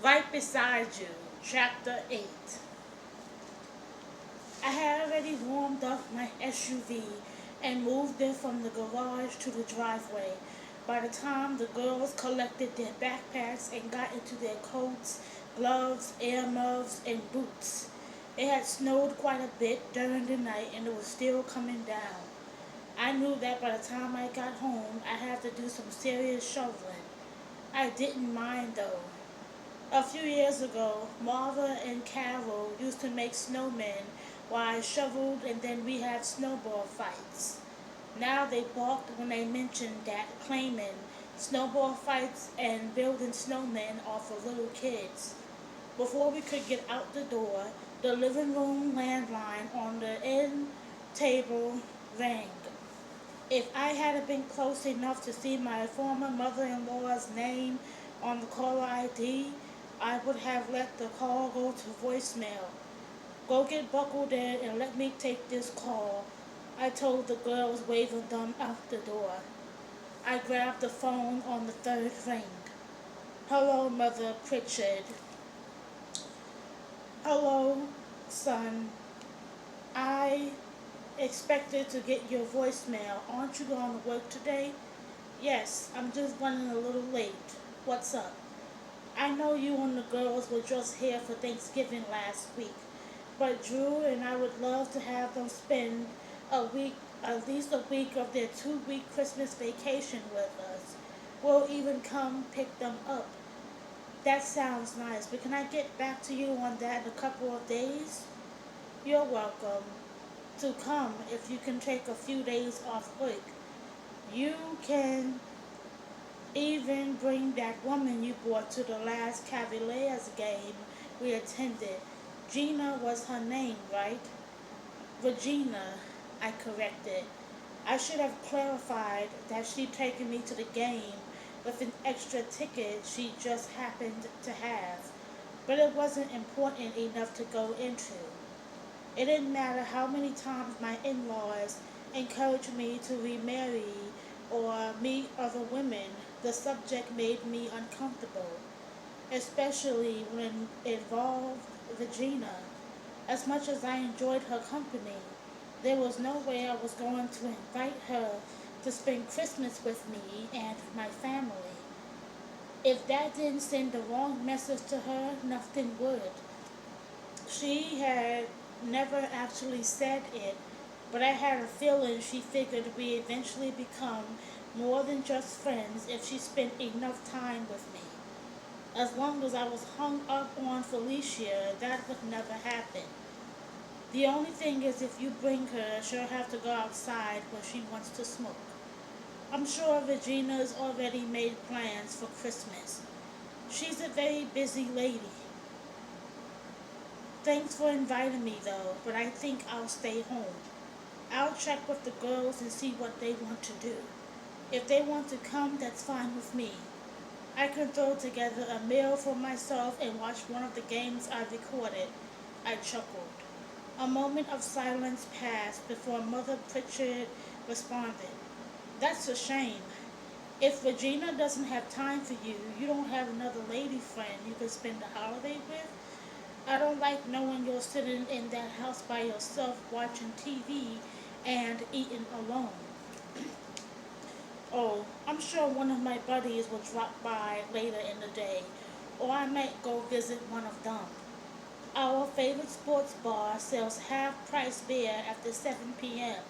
Right Beside You, Chapter 8. I had already warmed up my SUV and moved it from the garage to the driveway. By the time the girls collected their backpacks and got into their coats, gloves, earmuffs, and boots, it had snowed quite a bit during the night and it was still coming down. I knew that by the time I got home, I had to do some serious shoveling. I didn't mind though. A few years ago, Marva and Carol used to make snowmen while I shoveled and then we had snowball fights. Now they balked when I mentioned that, claiming snowball fights and building snowmen are for little kids. Before we could get out the door, the living room landline on the end table rang. If I hadn't been close enough to see my former mother-in-law's name on the caller ID, I would have let the call go to voicemail. Go get buckled in and let me take this call, I told the girls, waving them out the door. I grabbed the phone on the third ring. Hello, Mother Pritchard. Hello, son. I expected to get your voicemail. Aren't you going to work today? Yes, I'm just running a little late. What's up? I know you and the girls were just here for Thanksgiving last week, but Drew and I would love to have them spend a week, at least a week of their 2-week Christmas vacation with us. We'll even come pick them up. That sounds nice, but can I get back to you on that in a couple of days? You're welcome to come if you can take a few days off work. You can even bring that woman you brought to the last Cavaliers game we attended. Gina was her name, right? Regina, I corrected. I should have clarified that she'd taken me to the game with an extra ticket she just happened to have, but it wasn't important enough to go into. It didn't matter how many times my in-laws encouraged me to remarry or meet other women, the subject made me uncomfortable, especially when it involved Regina. As much as I enjoyed her company, there was no way I was going to invite her to spend Christmas with me and my family. If that didn't send the wrong message to her, nothing would. She had never actually said it, but I had a feeling she figured we'd eventually become more than just friends if she spent enough time with me. As long as I was hung up on Felicia, that would never happen. The only thing is if you bring her, she'll have to go outside where she wants to smoke. I'm sure Regina's already made plans for Christmas. She's a very busy lady. Thanks for inviting me though, but I think I'll stay home. I'll check with the girls and see what they want to do. If they want to come, that's fine with me. I can throw together a meal for myself and watch one of the games I recorded. I chuckled. A moment of silence passed before Mother Pritchard responded. That's a shame. If Regina doesn't have time for you, you don't have another lady friend you can spend the holiday with? I don't like knowing you're sitting in that house by yourself watching TV and eating alone. Oh, I'm sure one of my buddies will drop by later in the day, or I might go visit one of them. Our favorite sports bar sells half-price beer after 7 p.m.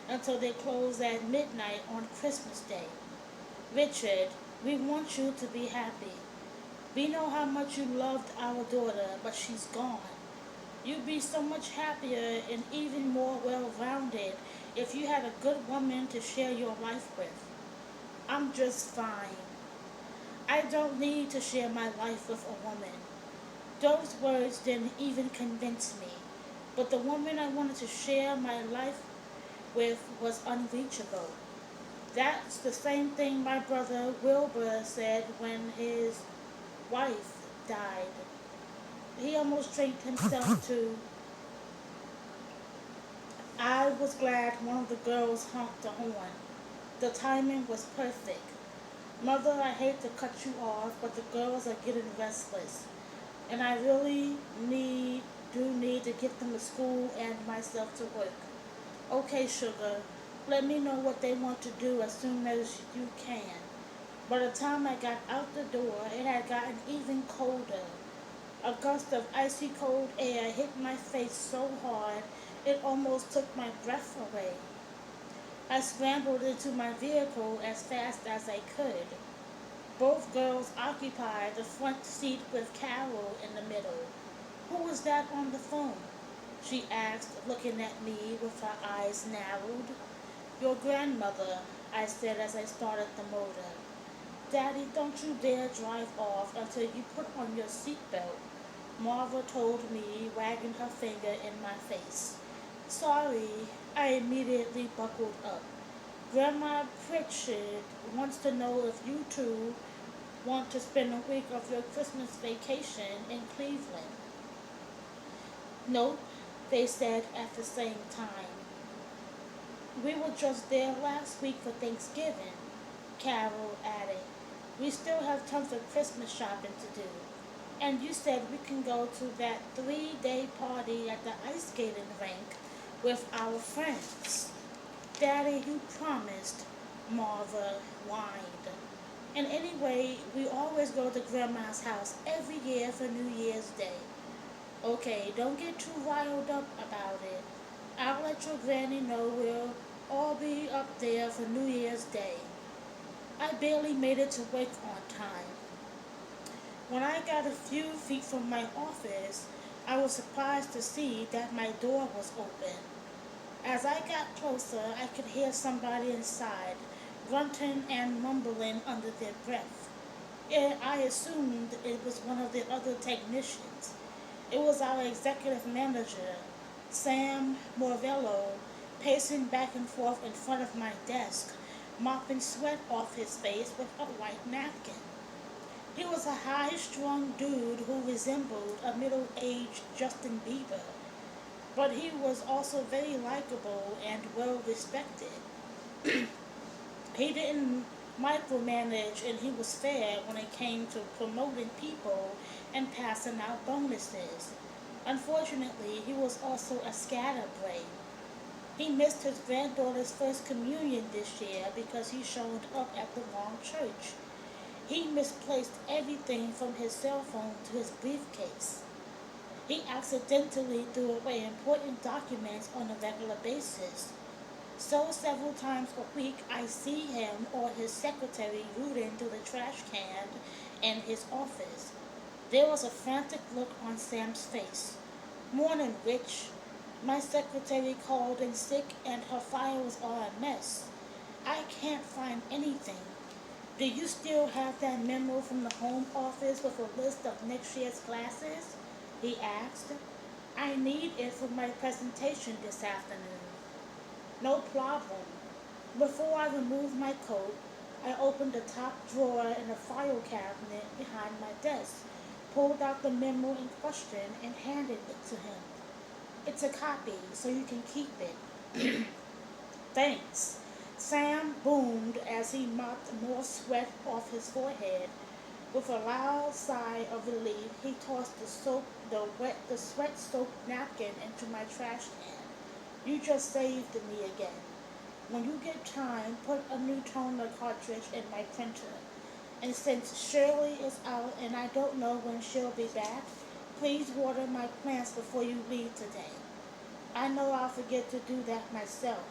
until they close at midnight on Christmas Day. Richard, we want you to be happy. We know how much you loved our daughter, but she's gone. You'd be so much happier and even more well-rounded if you had a good woman to share your life with. I'm just fine. I don't need to share my life with a woman. Those words didn't even convince me, but the woman I wanted to share my life with was unreachable. That's the same thing my brother Wilbur said when his wife died. He almost drank himself to. I was glad one of the girls honked the horn. The timing was perfect. Mother, I hate to cut you off, but the girls are getting restless. and I really do need to get them to school and myself to work. Okay, sugar, let me know what they want to do as soon as you can. By the time I got out the door, it had gotten even colder. A gust of icy cold air hit my face so hard it almost took my breath away. I scrambled into my vehicle as fast as I could. Both girls occupied the front seat with Carol in the middle. Who was that on the phone? She asked, looking at me with her eyes narrowed. Your grandmother, I said as I started the motor. Daddy, don't you dare drive off until you put on your seatbelt, Marva told me, wagging her finger in my face. Sorry, I immediately buckled up. Grandma Pritchard wants to know if you two want to spend a week of your Christmas vacation in Cleveland. Nope, they said at the same time. We were just there last week for Thanksgiving, Carol added. We still have tons of Christmas shopping to do. And you said we can go to that 3-day party at the ice skating rink with our friends. Daddy, you promised, Marva whined. And anyway, we always go to Grandma's house every year for New Year's Day. Okay, don't get too riled up about it. I'll let your granny know we'll all be up there for New Year's Day. I barely made it to work on time. When I got a few feet from my office, I was surprised to see that my door was open. As I got closer, I could hear somebody inside, grunting and mumbling under their breath. I assumed it was one of the other technicians. It was our executive manager, Sam Morvello, pacing back and forth in front of my desk, mopping sweat off his face with a white napkin. He was a high-strung dude who resembled a middle-aged Justin Bieber, but he was also very likable and well-respected. He didn't micromanage and he was fair when it came to promoting people and passing out bonuses. Unfortunately, he was also a scatterbrain. He missed his granddaughter's first communion this year because he showed up at the wrong church. He misplaced everything from his cell phone to his briefcase. He accidentally threw away important documents on a regular basis. So several times a week I see him or his secretary rooting through the trash can in his office. There was a frantic look on Sam's face. Morning, Rich. My secretary called in sick and her files are a mess. I can't find anything. Do you still have that memo from the home office with a list of next year's classes? He asked. I need it for my presentation this afternoon. No problem. Before I removed my coat, I opened the top drawer in the file cabinet behind my desk, pulled out the memo in question, and handed it to him. It's a copy, so you can keep it. Thanks. Sam boomed as he mopped more sweat off his forehead. With a loud sigh of relief, he tossed the sweat-soaked napkin into my trash can. You just saved me again. When you get time, put a new toner cartridge in my printer. And since Shirley is out and I don't know when she'll be back, please water my plants before you leave today. I know I'll forget to do that myself.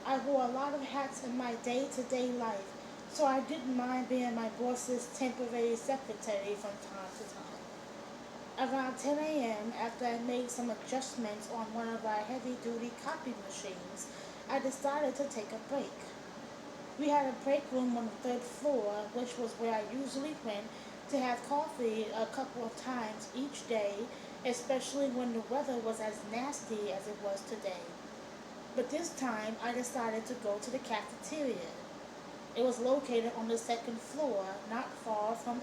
I wore a lot of hats in my day-to-day life, so I didn't mind being my boss's temporary secretary from time to time. Around 10 a.m., after I made some adjustments on one of our heavy-duty copy machines, I decided to take a break. We had a break room on the third floor, which was where I usually went to have coffee a couple of times each day, especially when the weather was as nasty as it was today. But this time, I decided to go to the cafeteria. It was located on the second floor, not far from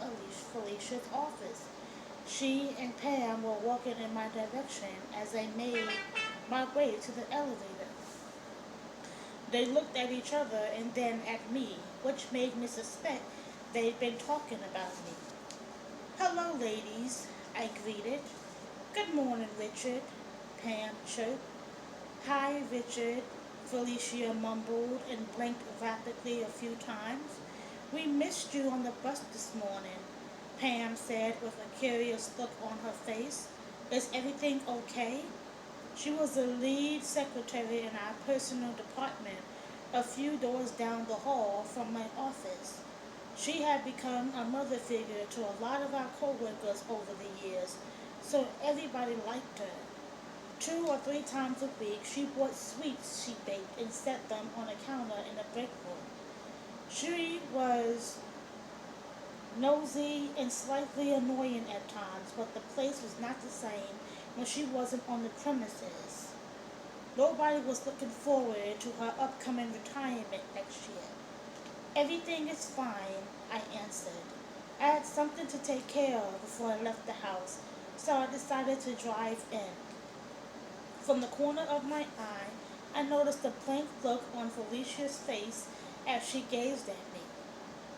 Felicia's office. She and Pam were walking in my direction as I made my way to the elevator. They looked at each other and then at me, which made me suspect they'd been talking about me. Hello, ladies, I greeted. Good morning, Richard, Pam chirped. Hi, Richard, Felicia mumbled and blinked rapidly a few times. We missed you on the bus this morning, Pam said with a curious look on her face. Is everything okay? She was the lead secretary in our personal department, a few doors down the hall from my office. She had become a mother figure to a lot of our coworkers over the years, so everybody liked her. 2 or 3 times a week, she bought sweets she baked and set them on a counter in the break room. She was nosy and slightly annoying at times, but the place was not the same when she wasn't on the premises. Nobody was looking forward to her upcoming retirement next year. Everything is fine, I answered. I had something to take care of before I left the house, so I decided to drive in. From the corner of my eye, I noticed a blank look on Felicia's face as she gazed at me.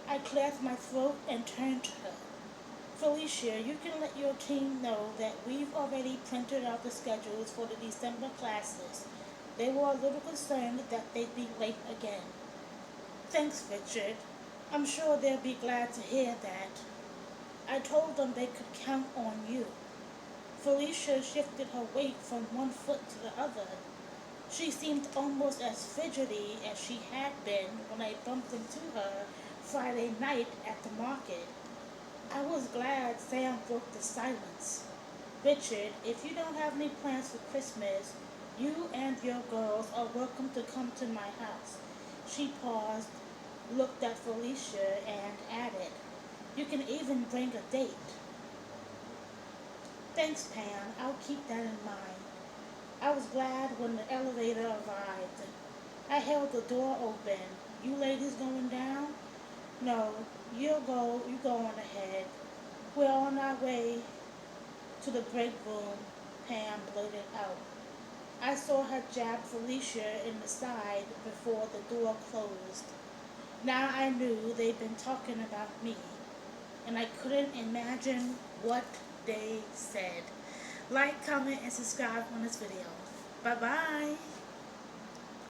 I cleared my throat and turned to her. Felicia, you can let your team know that we've already printed out the schedules for the December classes. They were a little concerned that they'd be late again. Thanks, Richard. I'm sure they'll be glad to hear that. I told them they could count on you. Felicia shifted her weight from one foot to the other. She seemed almost as fidgety as she had been when I bumped into her Friday night at the market. I was glad Sam broke the silence. Richard, if you don't have any plans for Christmas, you and your girls are welcome to come to my house. She paused, looked at Felicia, and added, you can even bring a date. Thanks, Pam. I'll keep that in mind. I was glad when the elevator arrived. I held the door open. You ladies going down? No, you go on ahead. We're on our way to the break room, Pam blurted out. I saw her jab Felicia in the side before the door closed. Now I knew they'd been talking about me, and I couldn't imagine what they said. Like, comment, and subscribe on this video. Bye-bye.